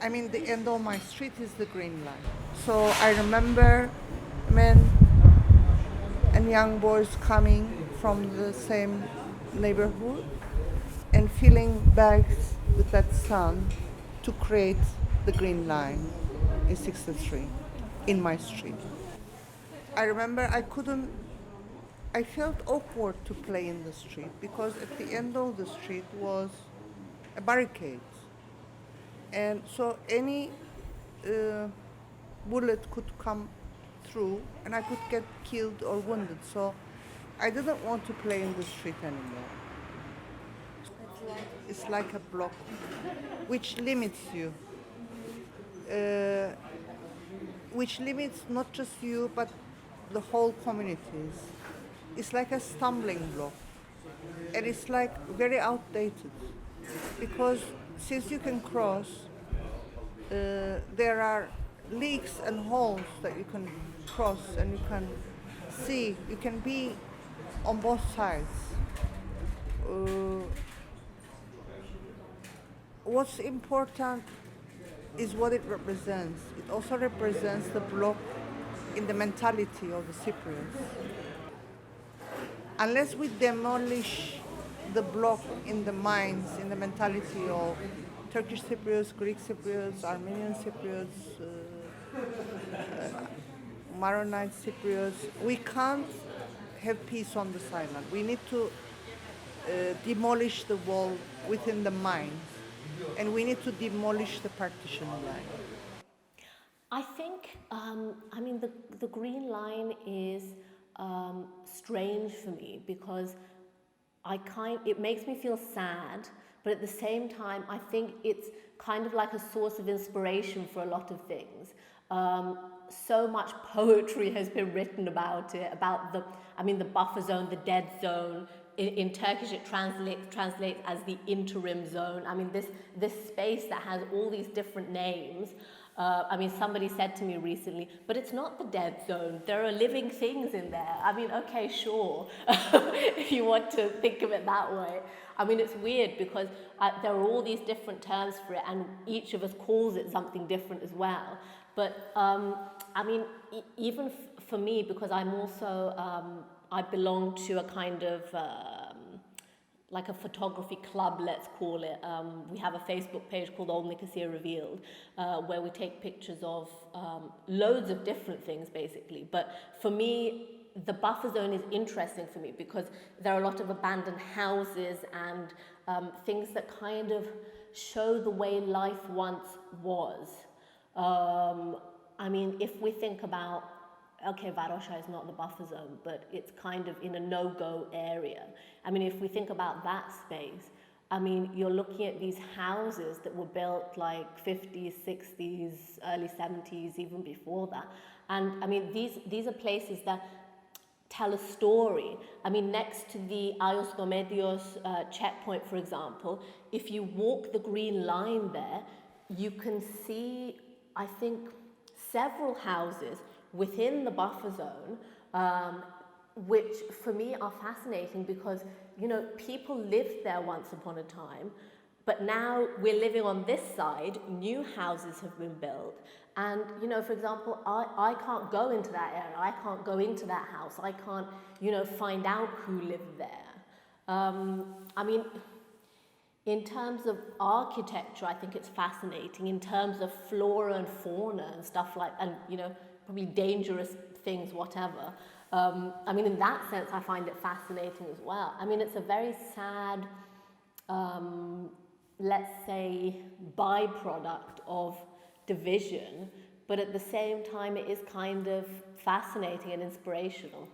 I mean, the end of my street is the green line. So I remember men and young boys coming from the same neighborhood and filling bags with that sun to create the green line in 63 in my street. I remember I felt awkward to play in the street because at the end of the street was a barricade. And so any uh, bullet could come through and I could get killed or wounded. So I didn't want to play in the street anymore. It's like a block which limits you, uh, which limits not just you but the whole communities. It's like a stumbling block and it's like very outdated because since you can cross, there are leaks and holes that you can cross and you can see, you can be on both sides. What's important is what it represents. It also represents the block in the mentality of the Cypriots. Unless we demolish the block in the minds, in the mentality of Turkish Cypriots, Greek Cypriots, Armenian Cypriots, Maronite Cypriots, we can't have peace on the island. We need to demolish the wall within the minds, and we need to demolish the partition line. I think, the green line is strange for me because it makes me feel sad, but at the same time, I think it's kind of like a source of inspiration for a lot of things. So much poetry has been written about it, about the buffer zone, the dead zone. In Turkish, it translates as the interim zone. I mean, this space that has all these different names. Somebody said to me recently, but it's not the dead zone. There are living things in there. I mean, okay, sure, if you want to think of it that way. I mean, it's weird because there are all these different terms for it, and each of us calls it something different as well. But even for me, because I'm also, I belong to a kind of like a photography club, let's call it. We have a Facebook page called Old Nicosia Revealed, where we take pictures of loads of different things, basically. But for me, the buffer zone is interesting for me because there are a lot of abandoned houses and things that kind of show the way life once was. If we think about, okay, Varosha is not the buffer zone, but it's kind of in a no-go area. I mean, if we think about that space, you're looking at these houses that were built like 50s, 60s, early 70s, even before that. And these are places that tell a story. Next to the Ayos Gomedios checkpoint, for example, if you walk the green line there, you can see, I think, several houses within the buffer zone, which for me are fascinating because, people lived there once upon a time, but now we're living on this side, new houses have been built, and, for example, I can't go into that area, I can't go into that house, I can't, find out who lived there. In terms of architecture, I think it's fascinating. In terms of flora and fauna and stuff like, and, probably dangerous things, whatever. In that sense, I find it fascinating as well. It's a very sad, let's say, byproduct of division, but at the same time, it is kind of fascinating and inspirational.